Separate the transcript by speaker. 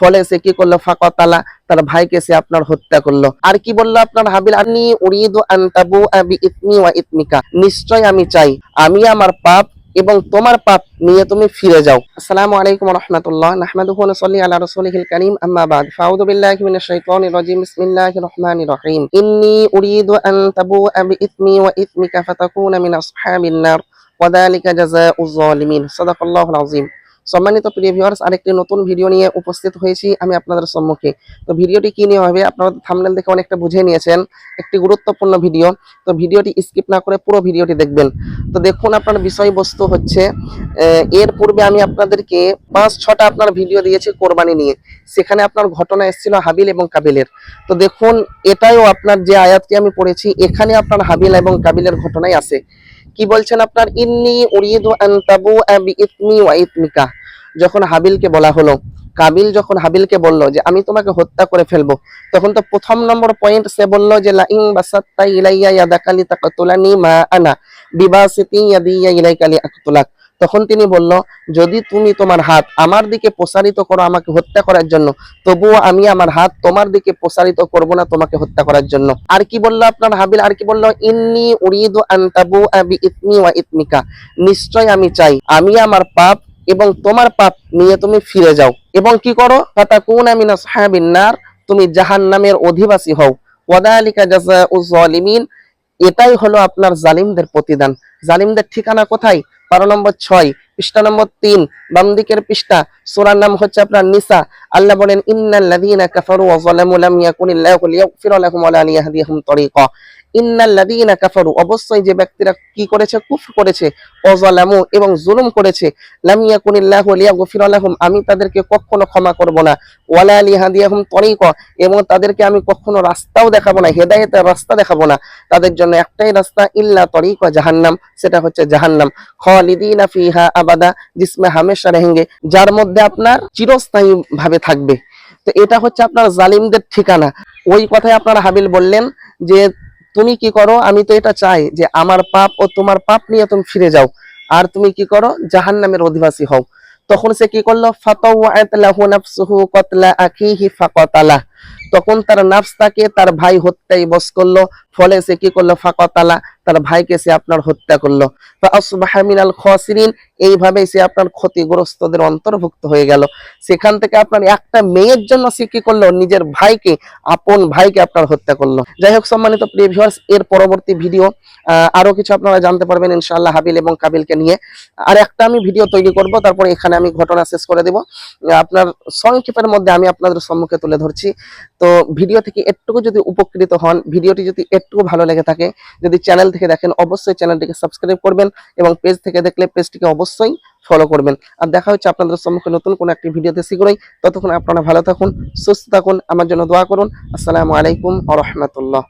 Speaker 1: ফলে সে কি করলো, ফাকাতালা, তার ভাইকে সে আপনার হত্যা করলো। আর কি বললো আপনার হাবিল, আন্নী উরিদু আন তাবুআ বিইসমি ওয়া ইসমিকা, নিশ্চয় আমি চাই আমি আমার পাপ এবং তোমার পাপ নিয়ে তুমি ফিরে যাও। আসসালামু আলাইকুম ওয়া রাহমাতুল্লাহ, নাহমাদুহু ওয়া নুসাল্লি আলা রাসূলিহিল কারীম, আম্মা বাদ, ফাআউযু বিল্লাহি মিনাশ শাইতানির রাজীম, বিসমিল্লাহির রহমানির রহিম। ইন্নী উরিদু আন তাবুআ বিইসমি ওয়া ইসমিকা ফাতাকুনা মিন আসহাবিন নার ওয়া যালিকা জাযাউয যালিমিন। সাদাকাল্লাহুল আযীম। সম্মানিত প্রিয় ভিউয়ার্স, আরেকটি নতুন ভিডিও নিয়ে উপস্থিত হয়েছি আমি আপনাদের সম্মুখে। তো ভিডিওটি কি নিয়ে হবে আপনারা থাম্বনেল দেখে অনেকটা বুঝে নিয়েছেন, একটি গুরুত্বপূর্ণ ভিডিও। তো ভিডিওটি স্কিপ না করে পুরো ভিডিওটি দেখবেন। তো দেখুন, আপনার বিষয়বস্তু হচ্ছে, এর পূর্বে আমি আপনাদেরকে 5-6টা আপনার ভিডিও দিয়েছি কোরবানি নিয়ে, সেখানে আপনার ঘটনা এসেছিল হাবিল এবং কাবিলের। তো দেখুন, এটাও আপনার যে আয়াতটি আমি পড়েছি, এখানে আপনার হাবিল এবং কাবিলের ঘটনাই আছে। কি বলছেন আপনার, ইন্নী উরিদু আন তাবুআ বিইসমি ওয়া ইসমিকা, যখন হাবিলকে বলা হলো, কাবিল যখন হাবিলকে বলল যে আমি তোমাকে হত্যা করে ফেলবো, তখন তো প্রথম নম্বর পয়েন্ট সে বলল যে লা ইন বাসাত্তা ইলাইয়া ইয়াদাকা লিতাকতুলানি মা আনা বিবাসিতি ইয়াদিয়া ইলাইকা লিআকতুলাক। তখন তিনি বলল, যদি তুমি তোমার হাত আমার দিকে প্রসারিত করো আমাকে হত্যা করার জন্য, তবুও আমি আমার হাত তোমার দিকে প্রসারিত করব না তোমাকে হত্যা করার জন্য। আর কি বলল আপনার হাবিল, আর কি বলল, ইন্নী উরিদু আন তাবুআ বিইসমি ওয়া ইসমিকা, নিশ্চয় আমি চাই আমি আমার পাপ এবং তোমার পাপ নিয়ে তুমি ফিরে যাও এবং কি করো, ফাতাকুনা মিন আসহাবিন নার, তুমি জাহান্নামের অধিবাসী হও। ওয়াদালিকা জাযাউয যালিমিন, এটাই হলো আপনার জালিমদের প্রতিদান। জালিমদের ঠিকানা কোথায়? 12 নম্বর 6, পৃষ্ঠা নম্বর 3, বাম দিকের পৃষ্ঠা, সূরার নাম হচ্ছে আপনার নিসা। আল্লাহ বলেন, ইন্নাল্লাযীনা কাফারু ওয়া যালামু লাম ইয়াকুনিল্লাহু লিয়াগফিরা লাহুম ওয়া লা লিয়াহদিয়াহুম তরিকা। ইন্নাল্লাযীনা কাফারু, অবশ্যই যে ব্যক্তিরা কি করেছে, কুফর করেছে, ওয়া যালামু, এবং জুলুম করেছে, লাম ইয়াকুনিল্লাহু লিয়াগফিরা লাহুম, আমি তাদেরকে কখনো ক্ষমা করব না, ওয়া লা লিয়াহদিয়াহুম তরিকা, এবং তাদেরকে আমি কখনো রাস্তাও দেখাবো না, হেদায়েতের রাস্তা দেখাবো না। তাদের জন্য একটাই রাস্তা, ইল্লা তরিকা জাহান্নাম, সেটা হচ্ছে জাহান্নাম। খালিদিনা ফিহা আবাদা, জিসমে হামেশা रहेंगे, যার মধ্যে আপনার চিরস্থায়ী ভাবে থাকবে। তো এটা হচ্ছে আপনার জালিমদের ঠিকানা। ওই কথায় আপনার হাবিল বললেন যে তুমি কি করো, আমি তো এটা চাই যে আমার পাপ ও তোমার পাপ নিয়ে তুমি ফিরে যাও, আর তুমি কি করো, জাহান্নামের অধিবাসী হও। তখন সে কি করলো, ফাতাওয়াত লাহু নাফসুহু কতলা আখিহি ফাকাতালা, তখন তার নাফস তাকে তার ভাই হত্যায় বশ করলো, ফলে সে কি করলো, ফাকাতালা, তার ভাইকে সে আপনার হত্যা করলো। ফাআসবাহা মিনাল খাসিরিন, এইভাবে সে আপনার ক্ষতিগ্রস্তদের অন্তর্ভুক্ত হয়ে গেল। সেখান থেকে আপনার একটা মেয়ের জন্য সে কি করলো, নিজের ভাইকে, আপন ভাইকে আপনার হত্যা করলো। যাই হোক সম্মানিত প্রিয় ভিউয়ার্স, এর পরবর্তী ভিডিও আরো কিছু আপনারা জানতে পারবেন ইনশাআল্লাহ হাবিল এবং কাবিলকে নিয়ে। আর একটা আমি ভিডিও তৈরি করব, তারপরে এখানে আমি ঘটনা শেষ করে দেব। আপনার সংক্ষেপের মধ্যে আমি আপনাদের সম্মুখে তুলে ধরছি। তো ভিডিও থেকে একটুকু যদি উপকৃত হন, ভিডিওটি যদি একটুকু ভালো লেগে থাকে, যদি চ্যানেল থেকে দেখেন অবশ্যই চ্যানেলটিকে সাবস্ক্রাইব করবেন, এবং পেজ থেকে দেখলে পেজটিকে অবশ্যই ফলো করবেন। আর দেখা হচ্ছে আপনাদের সম্মুখে নতুন কোনো একটি ভিডিওতে শীঘ্রই। ততক্ষণ আপনারা ভালো থাকুন, সুস্থ থাকুন, আমার জন্য দোয়া করুন। আসসালামু আলাইকুম ওয়া রাহমাতুল্লাহ।